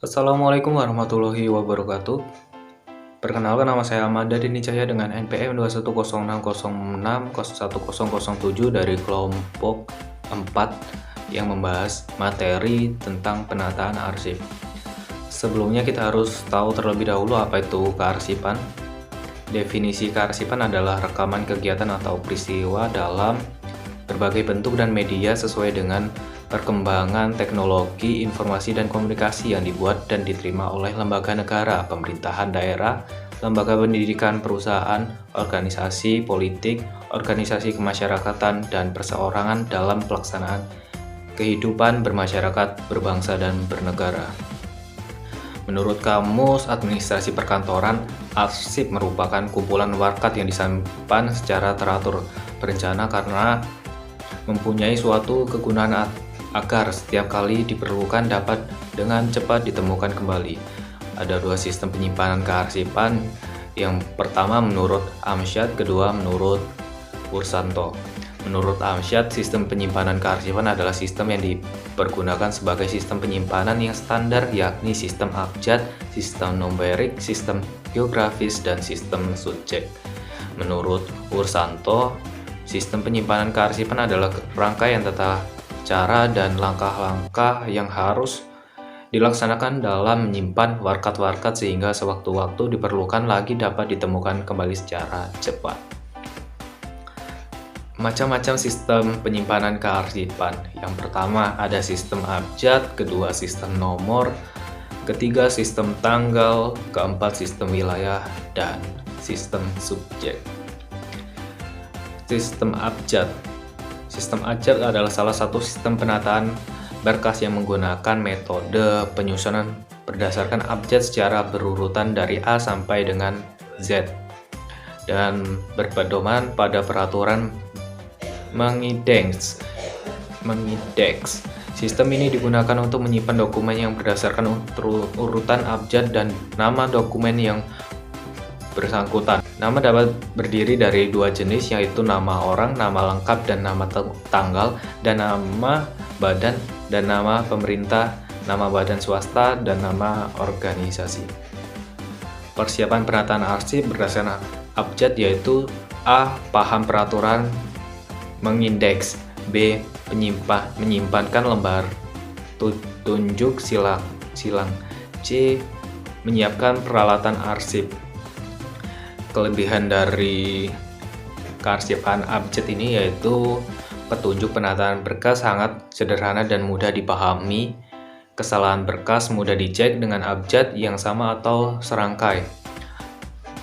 Assalamualaikum warahmatullahi wabarakatuh. Perkenalkan, nama saya Ahmad Dini Cahya dengan NPM 21060610007 dari kelompok 4 yang membahas materi tentang penataan arsip. Sebelumnya kita harus tahu terlebih dahulu apa itu kearsipan. Definisi kearsipan adalah rekaman kegiatan atau peristiwa dalam berbagai bentuk dan media sesuai dengan perkembangan teknologi, informasi, dan komunikasi yang dibuat dan diterima oleh lembaga negara, pemerintahan daerah, lembaga pendidikan, perusahaan, organisasi politik, organisasi kemasyarakatan, dan perseorangan dalam pelaksanaan kehidupan bermasyarakat, berbangsa, dan bernegara. Menurut Kamus Administrasi Perkantoran, arsip merupakan kumpulan warkat yang disimpan secara teratur, berencana karena mempunyai suatu kegunaan agar setiap kali diperlukan dapat dengan cepat ditemukan kembali. Ada dua sistem penyimpanan kearsipan. Yang pertama menurut Amsyad, kedua menurut Ursanto. Menurut Amsyad, sistem penyimpanan kearsipan adalah sistem yang dipergunakan sebagai sistem penyimpanan yang standar, yakni sistem abjad, sistem numerik, sistem geografis, dan sistem subjek. Menurut Ursanto, sistem penyimpanan kearsipan adalah rangkaian tata cara dan langkah-langkah yang harus dilaksanakan dalam menyimpan warkat-warkat sehingga sewaktu-waktu diperlukan lagi dapat ditemukan kembali secara cepat. Macam-macam sistem penyimpanan kearsipan. Yang pertama ada sistem abjad, kedua sistem nomor, ketiga sistem tanggal, keempat sistem wilayah, dan sistem subjek. Sistem abjad. Sistem abjad adalah salah satu sistem penataan berkas yang menggunakan metode penyusunan berdasarkan abjad secara berurutan dari A sampai dengan Z dan berpedoman pada peraturan mengindeks. Sistem ini digunakan untuk menyimpan dokumen yang berdasarkan urutan abjad dan nama dokumen yang bersangkutan. Nama dapat berdiri dari dua jenis, yaitu nama orang, nama lengkap, dan nama tanggal, dan nama badan dan nama pemerintah, nama badan swasta, dan nama organisasi. Persiapan penataan arsip berdasarkan abjad yaitu A. Paham peraturan mengindeks, B. Menyimpankan lembar tunjuk silang, C. Menyiapkan peralatan arsip. Kelebihan dari kearsipan abjad ini yaitu petunjuk penataan berkas sangat sederhana dan mudah dipahami. Kesalahan berkas mudah dicek dengan abjad yang sama atau serangkai.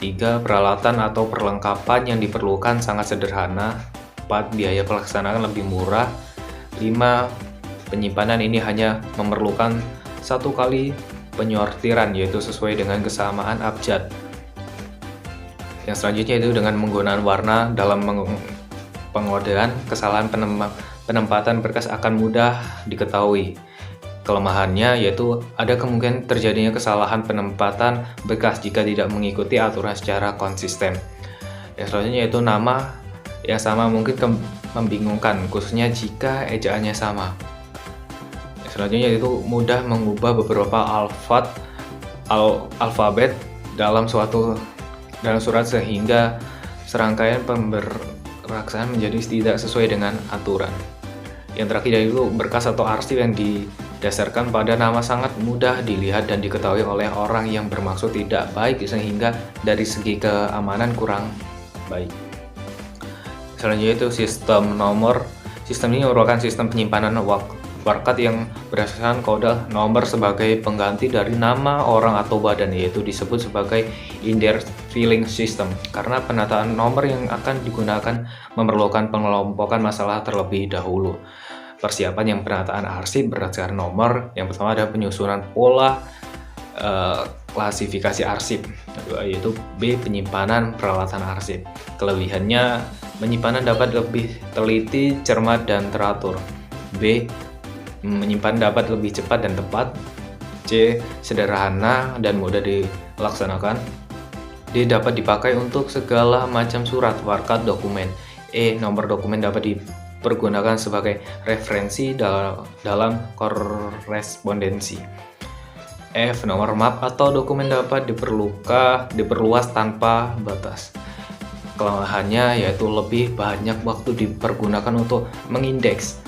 3. Peralatan atau perlengkapan yang diperlukan sangat sederhana. 4. Biaya pelaksanaan lebih murah. 5. Penyimpanan ini hanya memerlukan satu kali penyortiran, yaitu sesuai dengan kesamaan abjad. Yang selanjutnya itu dengan menggunakan warna dalam pengodean, kesalahan penempatan berkas akan mudah diketahui. Kelemahannya yaitu ada kemungkinan terjadinya kesalahan penempatan berkas jika tidak mengikuti aturan secara konsisten. Yang selanjutnya yaitu nama yang sama mungkin membingungkan, khususnya jika ejaannya sama. Yang selanjutnya yaitu mudah mengubah beberapa alfabet dalam surat sehingga serangkaian pemberkasaan menjadi tidak sesuai dengan aturan. Yang terakhir yaitu berkas atau arsip yang didasarkan pada nama sangat mudah dilihat dan diketahui oleh orang yang bermaksud tidak baik sehingga dari segi keamanan kurang baik. Selanjutnya itu sistem nomor. Sistem ini merupakan sistem penyimpanan warkat yang berdasarkan kode nomor sebagai pengganti dari nama orang atau badan, yaitu disebut sebagai index filing system karena penataan nomor yang akan digunakan memerlukan pengelompokan masalah terlebih dahulu. Persiapan yang penataan arsip berdasarkan nomor. Yang pertama ada penyusunan pola klasifikasi arsip, yaitu B. Penyimpanan peralatan arsip. Kelebihannya, penyimpanan dapat lebih teliti, cermat, dan teratur. B. Menyimpan dapat lebih cepat dan tepat. C. Sederhana dan mudah dilaksanakan. D. Dapat dipakai untuk segala macam surat, warkat, dokumen. E. Nomor dokumen dapat dipergunakan sebagai referensi dalam korespondensi. F. Nomor map atau dokumen dapat diperluas tanpa batas. Kelemahannya yaitu lebih banyak waktu dipergunakan untuk mengindeks.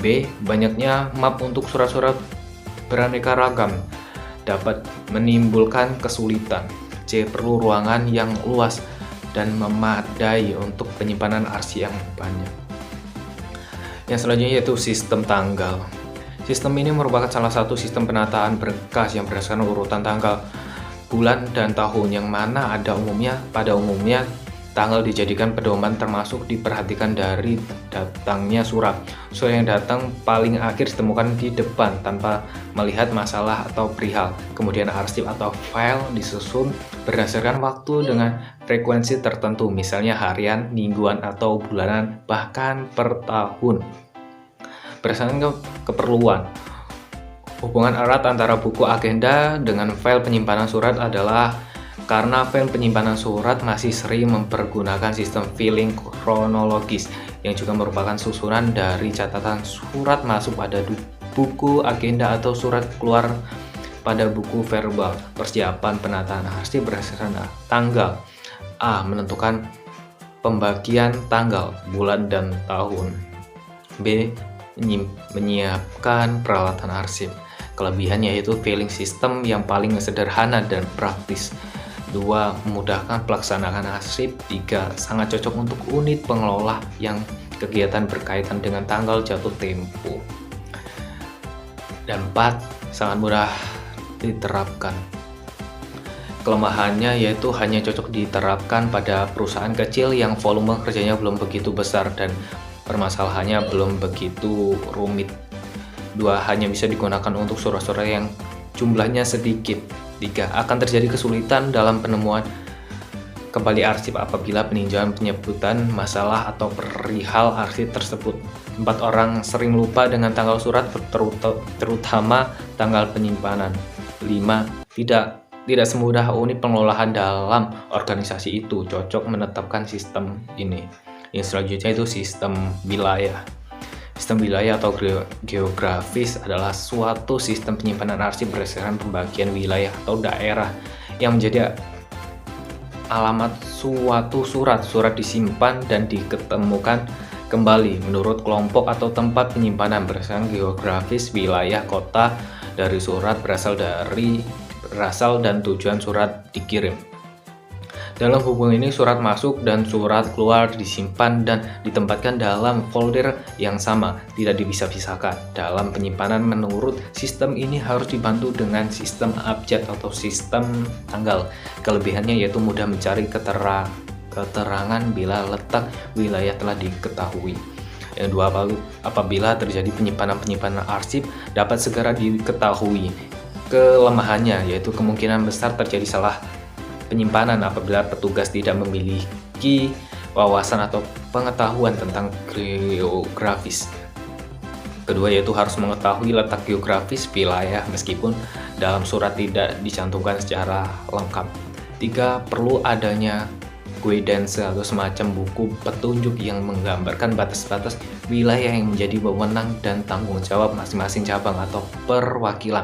B. Banyaknya map untuk surat-surat beraneka ragam dapat menimbulkan kesulitan. C. Perlu ruangan yang luas dan memadai untuk penyimpanan arsip yang banyak. Yang selanjutnya yaitu sistem tanggal. Sistem ini merupakan salah satu sistem penataan berkas yang berdasarkan urutan tanggal, bulan, dan tahun, yang mana pada umumnya tanggal dijadikan pedoman, termasuk diperhatikan dari datangnya surat. Surat yang datang paling akhir ditemukan di depan tanpa melihat masalah atau perihal. Kemudian arsip atau file disusun berdasarkan waktu dengan frekuensi tertentu, misalnya harian, mingguan, atau bulanan, bahkan per tahun. Berdasarkan keperluan. Hubungan erat antara buku agenda dengan file penyimpanan surat adalah karena file penyimpanan surat masih sering mempergunakan sistem filing kronologis, yang juga merupakan susunan dari catatan surat masuk pada buku agenda atau surat keluar pada buku verbal. Persiapan penataan arsip berdasarkan tanggal. A. Menentukan pembagian tanggal, bulan, dan tahun. B. Menyiapkan peralatan arsip. Kelebihannya yaitu filing system yang paling sederhana dan praktis. 2. Memudahkan pelaksanaan arsip. 3. Sangat cocok untuk unit pengelola yang kegiatan berkaitan dengan tanggal jatuh tempo. Dan 4. Sangat mudah diterapkan. Kelemahannya yaitu hanya cocok diterapkan pada perusahaan kecil yang volume kerjanya belum begitu besar dan permasalahannya belum begitu rumit. 2. Hanya bisa digunakan untuk surat-surat yang jumlahnya sedikit. 3. Akan terjadi kesulitan dalam penemuan kembali arsip apabila peninjauan penyebutan masalah atau perihal arsip tersebut. 4. Orang sering lupa dengan tanggal surat, terutama tanggal penyimpanan. 5. Tidak semudah unit pengelolaan dalam organisasi itu cocok menetapkan sistem ini. Yang selanjutnya itu sistem wilayah. Sistem wilayah atau geografis adalah suatu sistem penyimpanan arsip berdasarkan pembagian wilayah atau daerah yang menjadi alamat suatu surat. Surat disimpan dan diketemukan kembali menurut kelompok atau tempat penyimpanan berdasarkan geografis wilayah kota dari surat berasal dan tujuan surat dikirim. Dalam hubungan ini, surat masuk dan surat keluar disimpan dan ditempatkan dalam folder yang sama, tidak dipisah-pisahkan. Dalam penyimpanan menurut sistem ini harus dibantu dengan sistem abjad atau sistem tanggal. Kelebihannya yaitu mudah mencari keterangan bila letak wilayah telah diketahui. Yang kedua, apabila terjadi penyimpanan arsip dapat segera diketahui. Kelemahannya yaitu kemungkinan besar terjadi salah penyimpanan apabila petugas tidak memiliki wawasan atau pengetahuan tentang geografis. Kedua yaitu harus mengetahui letak geografis wilayah meskipun dalam surat tidak dicantumkan secara lengkap. 3. Perlu adanya guidance atau semacam buku petunjuk yang menggambarkan batas-batas wilayah yang menjadi wewenang dan tanggung jawab masing-masing cabang atau perwakilan.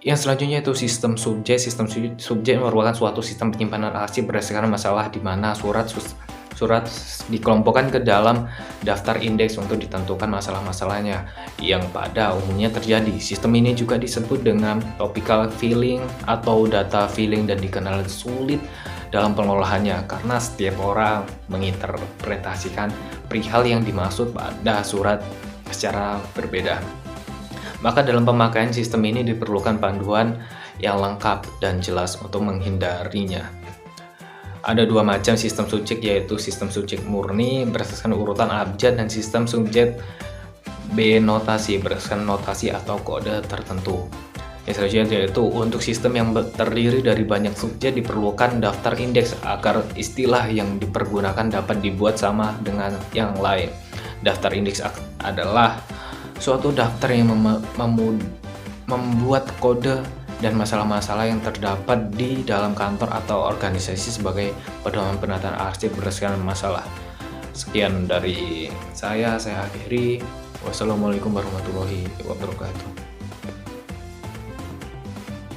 Yang selanjutnya itu sistem subjek. Sistem subjek merupakan suatu sistem penyimpanan arsip berdasarkan masalah di mana surat dikelompokkan ke dalam daftar indeks untuk ditentukan masalah-masalahnya yang pada umumnya terjadi. Sistem ini juga disebut dengan topical filing atau data filing dan dikenal sulit dalam pengelolaannya karena setiap orang menginterpretasikan perihal yang dimaksud pada surat secara berbeda. Maka dalam pemakaian sistem ini diperlukan panduan yang lengkap dan jelas untuk menghindarinya. Ada dua macam sistem subjek, yaitu sistem subjek murni berdasarkan urutan abjad dan sistem subjek B notasi berdasarkan notasi atau kode tertentu. Yang selanjutnya yaitu untuk sistem yang terdiri dari banyak subjek diperlukan daftar indeks agar istilah yang dipergunakan dapat dibuat sama dengan yang lain. Daftar indeks adalah suatu daftar yang membuat kode dan masalah-masalah yang terdapat di dalam kantor atau organisasi sebagai pedoman penataan arsip berdasarkan masalah. Sekian dari saya akhiri. Wassalamualaikum warahmatullahi wabarakatuh.